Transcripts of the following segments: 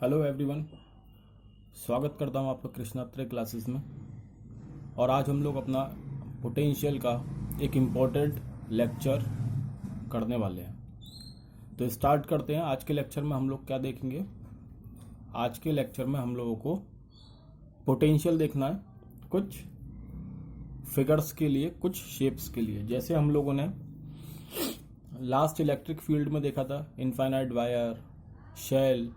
Hello everyone, स्वागत करता हूं आपका कृष्णात्रे क्लासेस में। और आज हम लोग अपना पोटेंशियल का एक इम्पोर्टेंट लेक्चर करने वाले हैं। तो स्टार्ट करते हैं। आज के लेक्चर में हम लोग क्या देखेंगे? आज के लेक्चर में हम लोगों को पोटेंशियल देखना है, कुछ फिगर्स के लिए, कुछ शेप्स के लिए। जैसे हम लोगों ने लास्ट इलेक्ट्रिक फील्ड में देखा था, इनफाइनाइट वायर, शेल,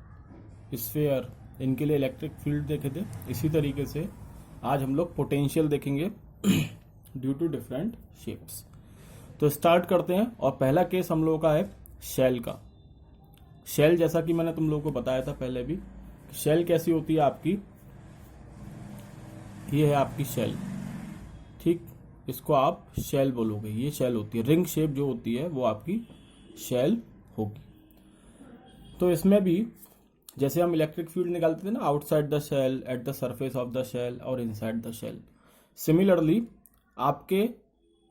स्फीयर, इनके लिए इलेक्ट्रिक फील्ड देखे थे। इसी तरीके से आज हम लोग पोटेंशियल देखेंगे ड्यू टू डिफरेंट शेप्स। तो स्टार्ट करते हैं। और पहला केस हम लोगों का है शेल का। शेल, जैसा कि मैंने तुम लोगों को बताया था पहले भी, शेल कैसी होती है आपकी, ये है आपकी शेल, ठीक। इसको आप शेल बोलोगे, ये शेल होती है। रिंग शेप जो होती है वो आपकी शेल होगी। तो इसमें भी जैसे हम इलेक्ट्रिक फील्ड निकालते थे ना, outside the shell, at the surface of the shell और इनसाइड द शेल, सिमिलरली आपके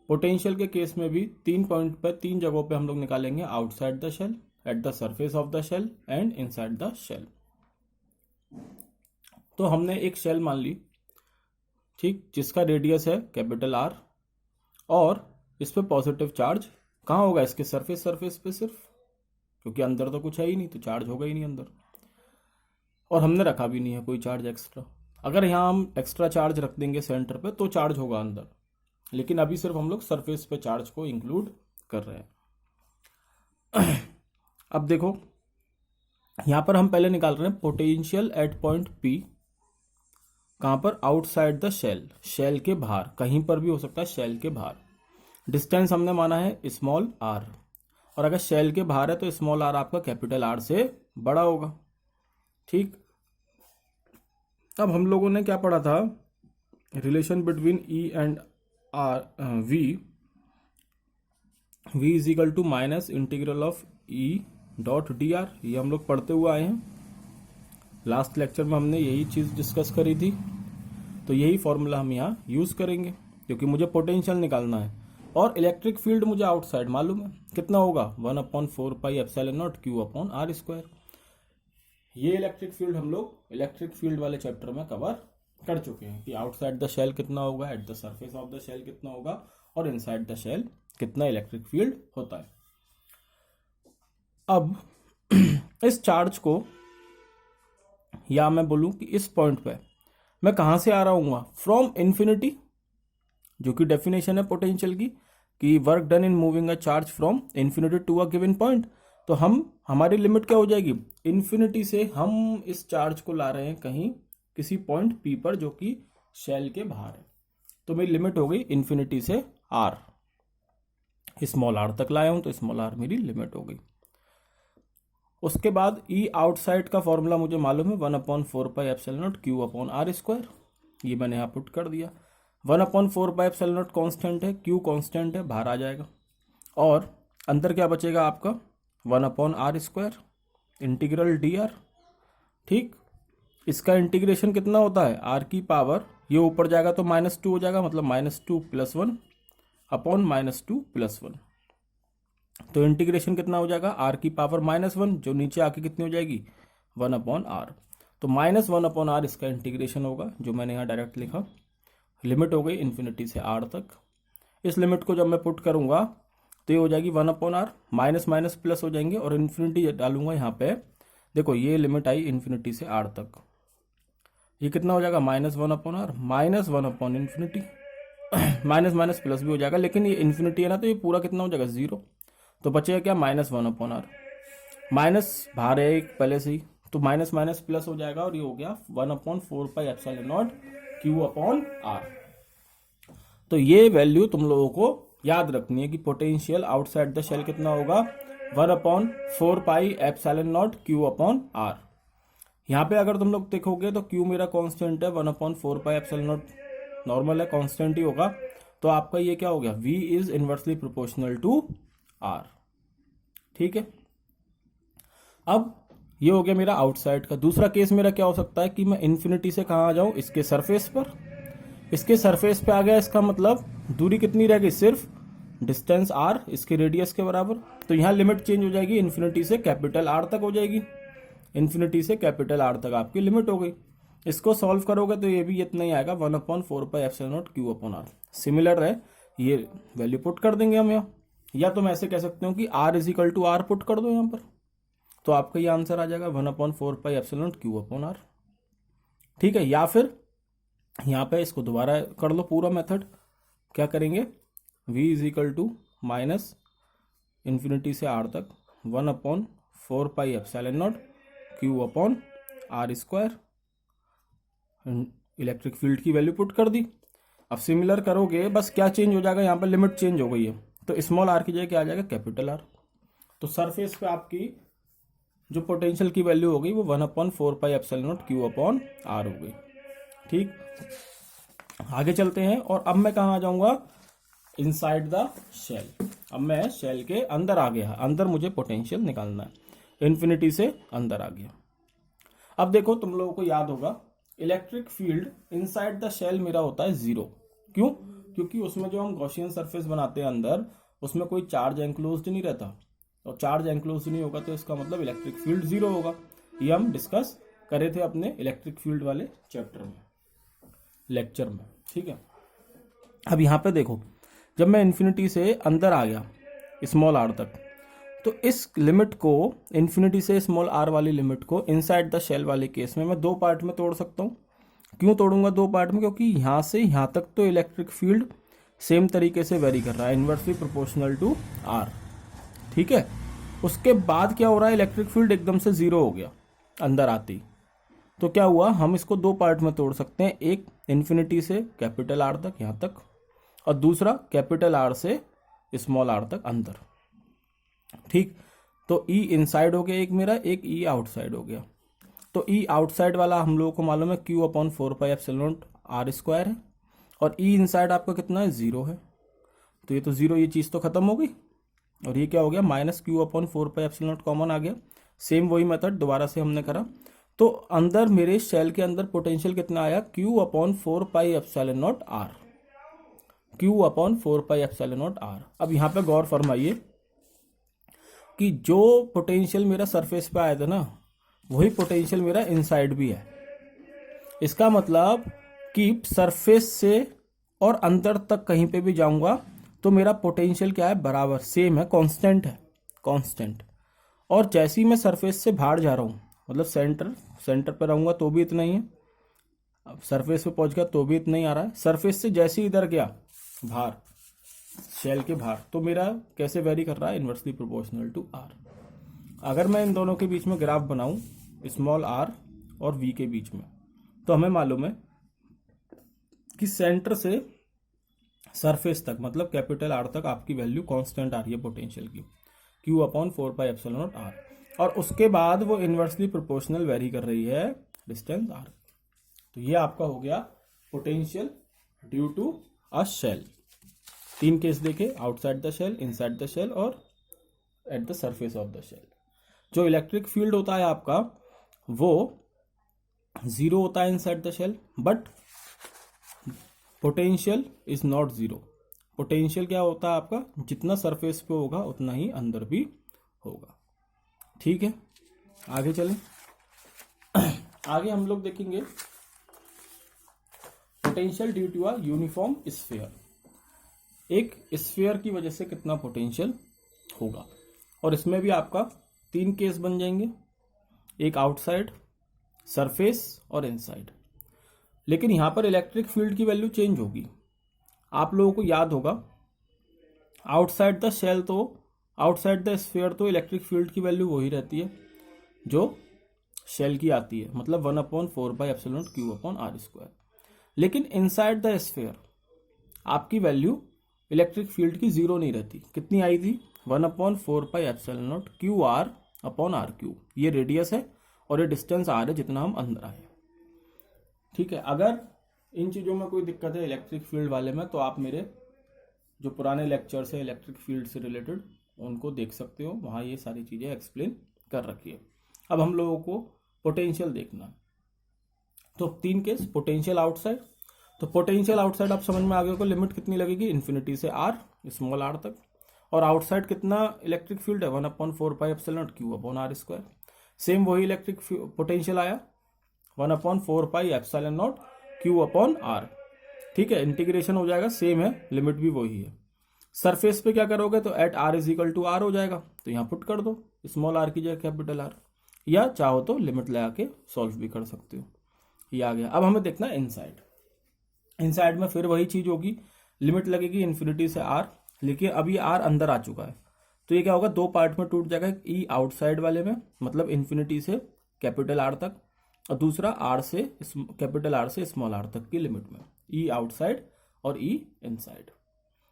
पोटेंशियल के केस में भी 3 पॉइंट पे, 3 जगहों पे हम लोग निकालेंगे, outside the shell, at the surface of the shell and inside the shell. तो हमने एक शेल मान ली, ठीक, जिसका रेडियस है कैपिटल आर, और इस पे पॉजिटिव चार्ज कहाँ होगा? इसके सरफेस पे सिर्फ, क्योंकि अंदर तो कुछ है ही नहीं, तो चार्ज होगा ही नहीं अंदर। और हमने रखा भी नहीं है कोई चार्ज एक्स्ट्रा। अगर यहाँ हम एक्स्ट्रा चार्ज रख देंगे सेंटर पे तो चार्ज होगा अंदर, लेकिन अभी सिर्फ हम लोग सरफेस पे चार्ज को इंक्लूड कर रहे हैं। अब देखो, यहाँ पर हम पहले निकाल रहे हैं पोटेंशियल एट पॉइंट पी। कहाँ पर? आउटसाइड द शेल, शेल के बाहर, कहीं पर भी हो सकता है शेल के बाहर। डिस्टेंस हमने माना है स्मॉल आर, और अगर शेल के बाहर है तो स्मॉल आर आपका कैपिटल आर से बड़ा होगा, ठीक। अब हम लोगों ने क्या पढ़ा था? Relation between E and R, V is equal to minus integral of E dot D R. ये हम लोग पढ़ते हुए आए हैं। लास्ट लेक्चर में हमने यही चीज डिस्कस करी थी। तो यही फॉर्मूला हम यहाँ यूज करेंगे, क्योंकि मुझे पोटेंशियल निकालना है। और इलेक्ट्रिक फील्ड मुझे आउटसाइड मालूम है, कितना होगा? 1/4 pi epsilon naught Q upon R square. ये इलेक्ट्रिक फील्ड हम लोग इलेक्ट्रिक फील्ड वाले चैप्टर में कवर कर चुके हैं कि आउटसाइड द शेल कितना होगा, at the surface of the shell कितना होगा, और इनसाइड द शेल कितना इलेक्ट्रिक फील्ड होता है। अब इस चार्ज को, या मैं बोलूं कि इस पॉइंट पे मैं कहां से आ रहा हूँ? फ्रॉम इन्फिनिटी, जो कि डेफिनेशन है पोटेंशियल की, कि work done in moving a charge from infinity to a given point. तो हमारी लिमिट क्या हो जाएगी? इन्फिनिटी से हम इस चार्ज को ला रहे हैं कहीं, किसी पॉइंट पी पर, जो कि शेल के बाहर है। तो मेरी लिमिट हो गई इन्फिनिटी से आर, स्मॉल आर तक लाया हूं, तो स्मॉल आर मेरी लिमिट हो गई। उसके बाद ई आउटसाइड का फॉर्मूला मुझे मालूम है, 1/4 pi epsilon naught Q upon R square. ये मैंने यहाँ पुट कर दिया। 1/4 पाई एप्सिलॉन नॉट कॉन्स्टेंट है, क्यू कॉन्स्टेंट है, बाहर आ जाएगा। और अंदर क्या बचेगा आपका? 1/r square integral D R, ठीक। इसका इंटीग्रेशन कितना होता है? आर की पावर, ये ऊपर जाएगा तो -2 हो जाएगा, मतलब -2 + 1 अपॉन -2 + 1। तो इंटीग्रेशन कितना हो जाएगा? आर की पावर -1, जो नीचे आके कितनी हो जाएगी? 1/r। तो -1/r इसका इंटीग्रेशन होगा, जो मैंने यहाँ डायरेक्ट लिखा। लिमिट हो गई इन्फिनिटी से आर तक। इस लिमिट को जब मैं पुट करूंगा तो ये हो जाएगी 1/r, माइनस माइनस प्लस हो जाएंगे, और इन्फिनिटी डालूंगा यहाँ पे। देखो, ये लिमिट आई इन्फिनिटी से आर तक, ये कितना हो जाएगा? -1/r, -1/∞। माइनस माइनस प्लस भी हो जाएगा, लेकिन ये इन्फिनिटी है ना, तो ये पूरा कितना हो जाएगा? 0। तो बचेगा क्या? -1/r। माइनस बाहर है एक पहले से ही, तो माइनस माइनस प्लस हो जाएगा, और ये हो गया 1/4 pi epsilon naught Q upon R. तो ये वैल्यू तुम लोगों को याद रखनी है कि पोटेंशियल आउटसाइड द शेल कितना होगा? 1/4 pi epsilon naught Q upon R. यहाँ पे अगर तुम लोग देखोगे तो क्यू मेरा कांस्टेंट है, 1/4 पाई एप्सिलॉन नॉट नॉर्मल है, कांस्टेंट ही होगा। तो आपका ये क्या हो गया? V is inversely proportional to R, ठीक है। अब ये हो गया मेरा आउटसाइड का। दूसरा केस मेरा क्या हो सकता है कि मैं इन्फिनिटी से कहाँ आ जाऊं? इसके सरफेस पर। इसके सरफेस पे आ गया, इसका मतलब दूरी कितनी रह गई? सिर्फ डिस्टेंस r, इसके रेडियस के बराबर। तो यहाँ लिमिट चेंज हो जाएगी, इन्फिनिटी से कैपिटल R तक हो जाएगी। इन्फिनिटी से कैपिटल आर तक आपकी लिमिट हो गई। इसको सॉल्व करोगे तो ये भी इतना ही आएगा 1/4πε0 Q/r। सिमिलर है, ये वैल्यू पुट कर देंगे हम यहाँ, या तो मैं ऐसे कह सकते हो कि r = r पुट कर दो यहाँ पर, तो आपका ये आंसर आ जाएगा 1/4πε0 Q/r। ठीक है, या फिर यहाँ पे इसको दोबारा कर लो पूरा मेथड। क्या करेंगे, v = इन्फिनिटी से r तक 1/4πε0 Q/r²। इलेक्ट्रिक फील्ड की वैल्यू पुट कर दी। अब सिमिलर करोगे, बस क्या चेंज हो जाएगा, यहाँ पर लिमिट चेंज हो गई है, तो स्मॉल r की जगह क्या आ जाएगा, कैपिटल R। तो सरफेस पे आपकी जो पोटेंशियल की वैल्यू हो गई वो 1/4πε0 Q/r हो गई। ठीक, आगे चलते हैं। और अब मैं कहाँ आ जाऊंगा, इनसाइड द शेल। अब मैं शेल के अंदर आ गया, अंदर मुझे पोटेंशियल निकालना है, इन्फिनिटी से अंदर आ गया। अब देखो, तुम लोगों को याद होगा electric field inside the shell मेरा होता है 0। क्यों? क्योंकि उसमें जो हम गॉसियन सरफेस बनाते हैं अंदर, उसमें कोई चार्ज एंक्लोज्ड नहीं रहता, और चार्ज एंक्लोज नहीं होगा तो इसका मतलब इलेक्ट्रिक फील्ड 0 होगा। ये हम डिस्कस करे थे अपने इलेक्ट्रिक फील्ड वाले चैप्टर में, लेक्चर में। ठीक है, अब यहाँ पे देखो, जब मैं इन्फिनिटी से अंदर आ गया स्मॉल r तक, तो इस लिमिट को, इन्फिनिटी से स्मॉल r वाली लिमिट को इनसाइड द शेल वाले केस में मैं दो पार्ट में तोड़ सकता हूँ। क्यों तोड़ूंगा दो पार्ट में? क्योंकि यहाँ से यहाँ तक तो इलेक्ट्रिक फील्ड सेम तरीके से वेरी कर रहा है, इनवर्सली प्रोपोर्शनल टू r। ठीक है, उसके बाद क्या हो रहा है, इलेक्ट्रिक फील्ड एकदम से 0 हो गया अंदर आते ही। तो क्या हुआ, हम इसको दो पार्ट में तोड़ सकते हैं, एक इन्फिनिटी से कैपिटल R तक यहाँ तक, और दूसरा कैपिटल R से स्मॉल r तक अंदर। ठीक, तो E इनसाइड हो गया एक मेरा, एक E आउटसाइड हो गया। तो E आउटसाइड वाला हम लोगों को मालूम है Q/4πε0r² है, और E इनसाइड आपका कितना है, 0 है। तो ये तो 0, ये चीज़ तो खत्म हो गई, और ये क्या हो गया, -Q/4πε0 कॉमन आ गया। सेम वही मेथड दोबारा से हमने करा, तो अंदर मेरे शेल के अंदर पोटेंशियल कितना आया, Q/4πε0r, Q/4πε0r। अब यहाँ पे गौर फरमाइए कि जो पोटेंशियल मेरा सरफेस पे आया था ना, वही पोटेंशियल मेरा इनसाइड भी है। इसका मतलब कि सरफेस से और अंदर तक कहीं पे भी जाऊंगा तो मेरा पोटेंशियल क्या है, बराबर, सेम है, कांस्टेंट है, कांस्टेंट। और जैसे ही मैं सरफेस से बाहर जा रहा हूँ, मतलब सेंटर पर रहूंगा तो भी इतना ही है, अब सरफेस पे पहुंच गया तो भी इतना ही आ रहा है। सरफेस से जैसे ही इधर गया बाहर, शेल के बाहर, तो मेरा कैसे वेरी कर रहा है, इनवर्सली प्रोपोर्शनल टू r। अगर मैं इन दोनों के बीच में ग्राफ बनाऊं, स्मॉल r और v के बीच में, तो हमें मालूम है कि सेंटर से सरफेस तक, मतलब कैपिटल R तक आपकी वैल्यू कांस्टेंट आ रही है पोटेंशियल की, Q/4πε0r, और उसके बाद वो इनवर्सली प्रोपोर्शनल वेरी कर रही है डिस्टेंस r। तो ये आपका हो गया potential due to a shell. 3 case देखे, outside the shell, inside the shell और at the surface of the shell. जो इलेक्ट्रिक फील्ड होता है आपका वो 0 होता है inside the shell, but potential is not 0। Potential क्या होता है आपका, जितना सरफेस पे होगा उतना ही अंदर भी होगा। ठीक है, आगे चलें। आगे हम लोग देखेंगे potential due to a uniform sphere. एक स्फीयर की वजह से कितना पोटेंशियल होगा, और इसमें भी आपका 3 केस बन जाएंगे, एक आउटसाइड, सरफेस और इनसाइड। लेकिन यहां पर इलेक्ट्रिक फील्ड की वैल्यू चेंज होगी। आप लोगों को याद होगा आउटसाइड द शेल, तो आउटसाइड द स्फीयर तो इलेक्ट्रिक फील्ड की वैल्यू वही रहती है जो शेल की आती है, मतलब 1/4πε0 Q/r²। लेकिन इनसाइड द स्फीयर आपकी वैल्यू इलेक्ट्रिक फील्ड की 0 नहीं रहती। कितनी आई थी, 1/4πε0 Qr/r³। ये रेडियस है और ये डिस्टेंस r है जितना हम अंदर आए। ठीक है, अगर इन चीज़ों में कोई दिक्कत है इलेक्ट्रिक फील्ड वाले में, तो आप मेरे जो पुराने लेक्चर्स है इलेक्ट्रिक फील्ड से रिलेटेड उनको देख सकते हो, वहाँ ये सारी चीज़ें एक्सप्लेन कर रखी है। अब हम लोगों को पोटेंशियल देखना है, तो 3 केस, पोटेंशियल आउटसाइड। तो पोटेंशियल आउटसाइड आप समझ में आ गए को, लिमिट कितनी लगेगी, इन्फिनिटी से r, स्मॉल r तक, और आउटसाइड कितना इलेक्ट्रिक फील्ड है, 1/4πε0 Q/r²। सेम वही इलेक्ट्रिक पोटेंशियल आया 1/4πε0 Q/R। ठीक है, इंटीग्रेशन हो जाएगा, सेम है, लिमिट भी वही है। सरफेस पे क्या करोगे तो एट R = R हो जाएगा, तो यहाँ पुट कर दो स्मॉल r की जगह कैपिटल R, या चाहो तो लिमिट लगा के सॉल्व भी कर सकते हो। ये आ गया। अब हमें देखना है इनसाइड। इनसाइड में फिर वही चीज होगी, लिमिट लगेगी इन्फिनिटी से R, लेकिन अभी R अंदर आ चुका है, तो ये क्या होगा, दो पार्ट में टूट जाएगा। ई आउटसाइड वाले में मतलब इन्फिनिटी से कैपिटल R तक, और दूसरा R से कैपिटल R से स्मॉल r तक की लिमिट में, ई आउटसाइड और ई इनसाइड।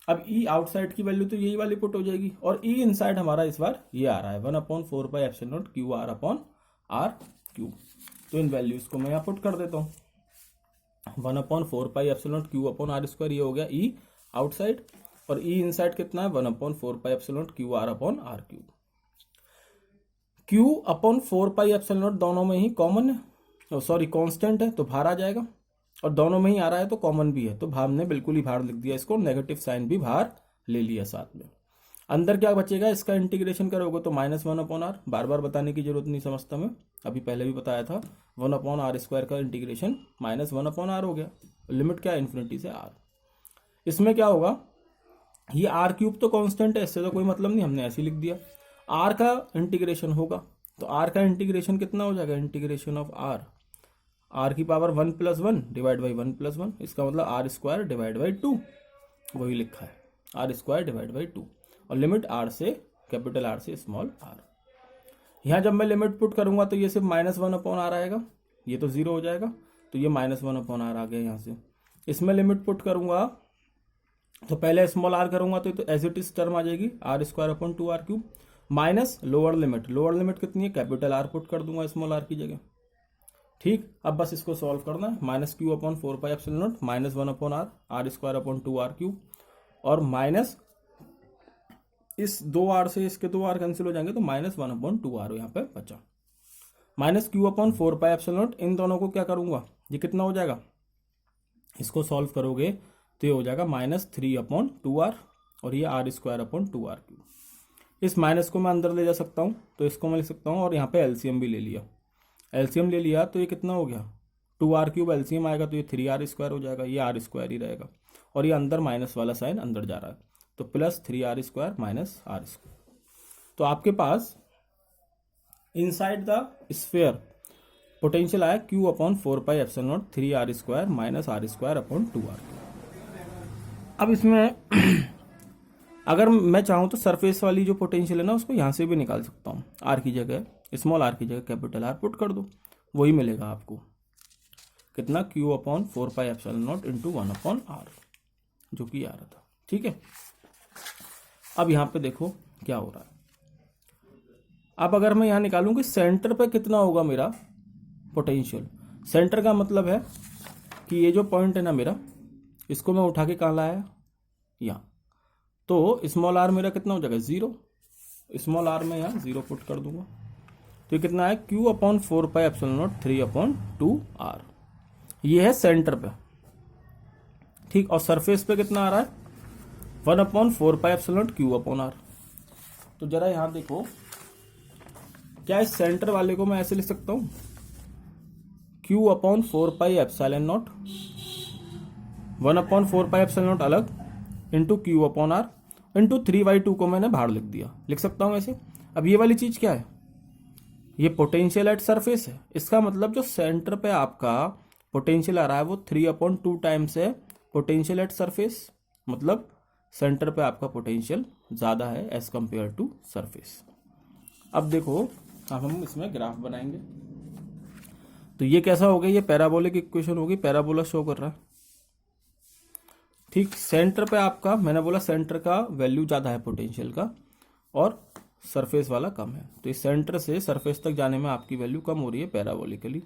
अब ई आउटसाइड की वैल्यू तो यही वाली पुट हो जाएगी, और ई इनसाइड हमारा इस बार ये आ रहा है 1/4πε0 QR/R3। तो इन वैल्यूज को मैं यहाँ पुट कर देता हूँ, 1/4πε0 Q/R², ये हो गया ई आउटसाइड, और ई इनसाइड कितना है 1/4πε0 QR/R3। Q/4πε0 दोनों में ही कॉमन है, सॉरी कांस्टेंट है, तो बाहर आ जाएगा, और दोनों में ही आ रहा है तो कॉमन भी है, तो हमने बिल्कुल ही बाहर लिख दिया इसको, नेगेटिव साइन भी बाहर ले लिया साथ में। अंदर क्या बचेगा, इसका इंटीग्रेशन करोगे तो -1/R, बार बार बताने की जरूरत नहीं, समझता मैं, अभी पहले भी बताया था, 1/R² का इंटीग्रेशन -1/R हो गया। लिमिट क्या है, इन्फिनिटी से R। इसमें क्या होगा, ये R³ तो कांस्टेंट है, इससे तो कोई मतलब नहीं, हमने ऐसे ही लिख दिया। R का इंटीग्रेशन होगा, तो R का इंटीग्रेशन कितना हो जाएगा, इंटीग्रेशन ऑफ R की पावर 1 + 1 डिवाइड बाई 1 + 1, इसका मतलब R² डिवाइड बाई 2, वही लिखा है, R² डिवाइड बाई 2, और लिमिट R से कैपिटल R से स्मॉल r। यहाँ जब मैं लिमिट पुट करूंगा तो ये सिर्फ -1/R आएगा, ये तो 0 हो जाएगा, तो ये -1/R आ गया यहाँ से। इसमें लिमिट पुट करूंगा तो पहले स्मॉल r करूंगा तो एज इट इज टर्म आ जाएगी R²/2R³ माइनस लोअर लिमिट कितनी है, कैपिटल R पुट कर दूंगा स्मॉल r की जगह। ठीक, अब बस इसको सॉल्व करना है, -Q/4πε0 -1/R R²/2R³ और माइनस इस 2R से इसके 2R कैंसिल हो जाएंगे, तो -1/2R यहाँ पे बचा। -Q/4πε0, इन दोनों को क्या करूंगा, ये कितना हो जाएगा, इसको सॉल्व करोगे तो ये हो जाएगा -3/2R, और ये R²/2R³। इस माइनस को मैं अंदर ले जा सकता हूँ, तो इसको मैं लिख सकता हूँ, और यहाँ पे एलसीएम भी ले लिया। एलसीएम ले लिया तो ये कितना हो गया, 2R³ एलसीएम आएगा तो ये 3R² हो जाएगा, ये R² ही रहेगा, और ये अंदर माइनस वाला साइन अंदर जा रहा है, तो +3R² -R²। तो आपके पास इनसाइड द स्फीयर पोटेंशियल आया Q/4πε0 3R² -R²/2R। अब इसमें अगर मैं चाहूँ तो सरफेस वाली जो पोटेंशियल है ना, उसको यहाँ से भी निकाल सकता हूँ, R की जगह स्मॉल r की जगह कैपिटल R पुट कर दो, वही मिलेगा आपको, कितना Q/4πε0 × 1/R, जो कि आ रहा था। ठीक है, अब यहाँ पे देखो क्या हो रहा है। अब अगर मैं यहाँ निकालूं कि सेंटर पे कितना होगा मेरा पोटेंशियल, सेंटर का मतलब है कि ये जो पॉइंट है ना मेरा, इसको मैं उठा के कहाँ लाया, यहाँ, तो स्मॉल r मेरा कितना हो जाएगा 0, स्मॉल r में यहाँ 0 पुट कर दूंगा, तो ये कितना है Q/4πε0 3/2R, ये है सेंटर पे। ठीक, और सरफेस पे कितना आ रहा है 1/4πε0 Q/R। तो जरा यहां देखो, क्या इस सेंटर वाले को मैं ऐसे लिख सकता हूं, Q/4πε0 1/4πε0 अलग इंटू Q/R इंटू 3/2 को मैंने बाहर लिख सकता हूं ऐसे। अब ये वाली चीज क्या है, ये पोटेंशियल एट सरफेस है, इसका मतलब जो सेंटर पे आपका पोटेंशियल आ रहा है वो 3/2 टाइम्स है पोटेंशियल एट सरफेस, मतलब सेंटर पे आपका पोटेंशियल ज्यादा है एज कंपेयर टू सरफेस। अब देखो, अब हम इसमें ग्राफ बनाएंगे, तो ये कैसा हो गया, ये पैराबोलिक इक्वेशन होगी, पैराबोला शो कर रहा है। ठीक, सेंटर पे आपका, मैंने बोला सेंटर का वैल्यू ज्यादा है पोटेंशियल का, और सरफेस वाला कम है, तो इस सेंटर से सरफेस तक जाने में आपकी वैल्यू कम हो रही है पैराबोलिकली,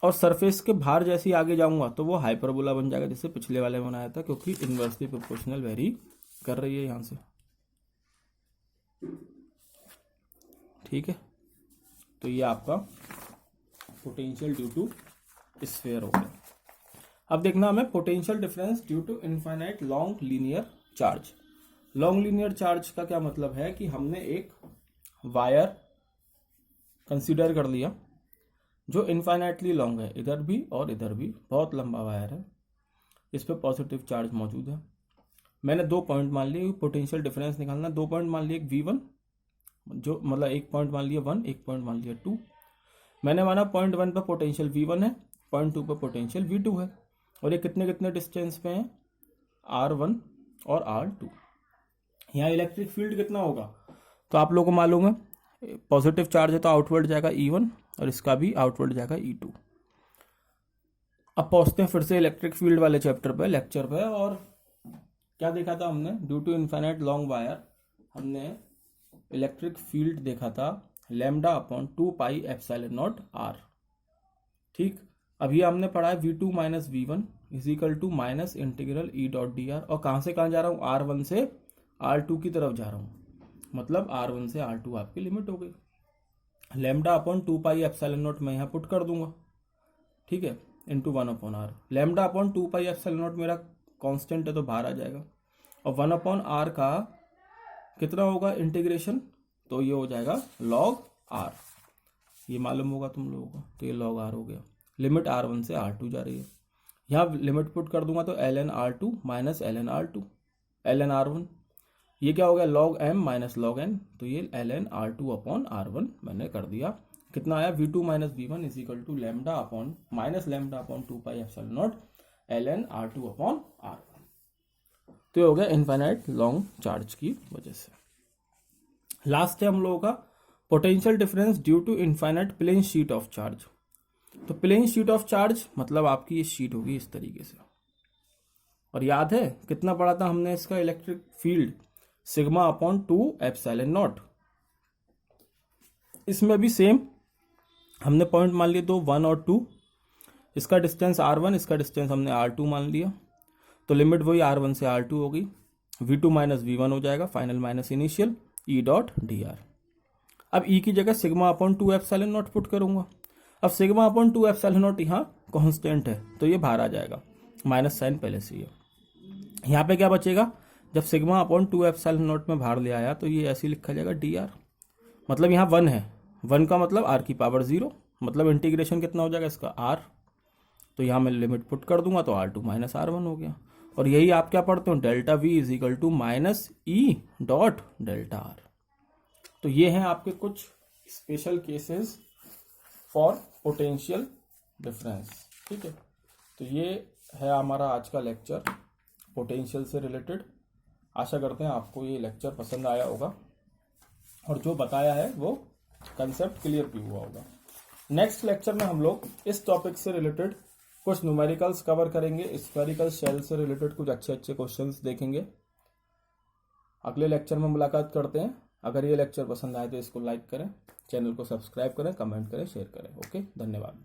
और सरफेस के बाहर जैसे ही आगे जाऊंगा तो वो हाइपरबोला बन जाएगा, जैसे पिछले वाले में बनाया था, क्योंकि इनवर्सली प्रोपोर्शनल वेरी कर रही है यहां से। ठीक है, तो ये आपका पोटेंशियल ड्यू टू स्फीयर हो गया। अब देखना हमें potential difference due to infinite long linear charge. Long linear charge का क्या मतलब है कि हमने एक वायर कंसीडर कर लिया, जो इनफाइनाइटली लॉन्ग है, इधर भी और इधर भी बहुत लंबा वायर है, इस पर पॉजिटिव चार्ज मौजूद है। मैंने 2 पॉइंट मान लिए, पोटेंशियल डिफरेंस निकालना। 2 पॉइंट मान लिए, एक V1 जो मतलब 1 पॉइंट मान लिया 1, 1 पॉइंट मान लिया 2। मैंने माना पॉइंट 1 पर पोटेंशियल V1 है, पॉइंट 2 पर पोटेंशियल V2 है, और ये कितने कितने डिस्टेंस पे हैं, R1 और R2। यहाँ इलेक्ट्रिक फील्ड कितना होगा तो आप लोगों को मालूम है, पॉजिटिव चार्ज है तो आउटवर्ड जाएगा E1 और इसका भी आउटवर्ड जाएगा E2। अब पहुंचते हैं फिर से इलेक्ट्रिक फील्ड वाले चैप्टर पे, लेक्चर पे। और क्या देखा था हमने, due to infinite long wire हमने इलेक्ट्रिक फील्ड देखा था lambda upon 2 pi epsilon naught R। ठीक, अभी हमने पढ़ा है V2 minus V1 is equal to minus integral E dot D R. और कहाँ से कहाँ जा रहा हूँ, R1 से R2 की तरफ जा रहा हूँ, मतलब R1 से R2 आपकी लिमिट हो गई। Lambda upon 2 pi epsilon not मैं यहाँ पुट कर दूंगा, ठीक है, into 1 upon R। Lambda upon 2 pi epsilon not मेरा कांस्टेंट है तो बाहर आ जाएगा, और 1 अपॉन R का कितना होगा इंटीग्रेशन, तो ये हो जाएगा log R। ये मालूम होगा तुम लोगों को, तो ये log R हो गया। लिमिट R1 से R2 जा रही है, यहाँ लिमिट पुट कर दूंगा तो ln R2 minus ln R2 ln R1। ये क्या हो गया, log M minus log N, तो ये ln R2 अपॉन R1 मैंने कर दिया। कितना आया, V2 minus V1 is equal to lambda upon minus lambda upon 2 pi epsilon naught ln R2 upon R1। तो ये हो गया इनफाइनाइट लॉन्ग चार्ज की वजह से। लास्ट है हम लोगों का potential difference due to infinite plane sheet of charge. तो प्लेन शीट ऑफ चार्ज मतलब आपकी ये शीट होगी इस तरीके से, और याद है कितना पढ़ा था हमने इसका electric field, sigma upon 2 epsilon not. इसमें भी सेम हमने पॉइंट मान लिए 2, 1 और 2, इसका डिस्टेंस R1, इसका डिस्टेंस हमने R2 मान लिया, तो लिमिट वही R1 से R2 होगी, V2 माइनस V1 हो जाएगा, final minus initial E dot D are. अब E की जगह sigma upon 2 epsilon not put करूंगा। अब सिग्मा अपॉन 2 एप्सिलॉन नॉट यहाँ कांस्टेंट है तो ये बाहर आ जाएगा, माइनस साइन पहले से ही है। यहाँ पे क्या बचेगा, जब सिग्मा अपॉन 2 एप्सिलॉन नॉट में बाहर ले आया तो ये ऐसे लिखा जाएगा डी आर। मतलब यहाँ 1 है, 1 का मतलब R की पावर 0, मतलब इंटीग्रेशन कितना हो जाएगा इसका R। तो यहाँ मैं लिमिट पुट कर दूंगा तो R2 माइनस R1 हो गया। और यही आप क्या पढ़ते हो, delta V is equal to minus E dot delta R। तो ये हैं आपके कुछ special cases for potential difference. ठीक है, तो ये है हमारा आज का लेक्चर पोटेंशियल से रिलेटेड। आशा करते हैं आपको ये लेक्चर पसंद आया होगा और जो बताया है वो कंसेप्ट क्लियर भी हुआ होगा। नेक्स्ट लेक्चर में हम लोग इस टॉपिक से रिलेटेड कुछ न्यूमेरिकल्स कवर करेंगे, स्फेरिकल शेल से रिलेटेड कुछ अच्छे अच्छे क्वेश्चंस देखेंगे। अगले लेक्चर में मुलाकात करते हैं। अगर ये लेक्चर पसंद आए तो इसको लाइक करें, चैनल को सब्सक्राइब करें, कमेंट करें, शेयर करें। ओके, धन्यवाद।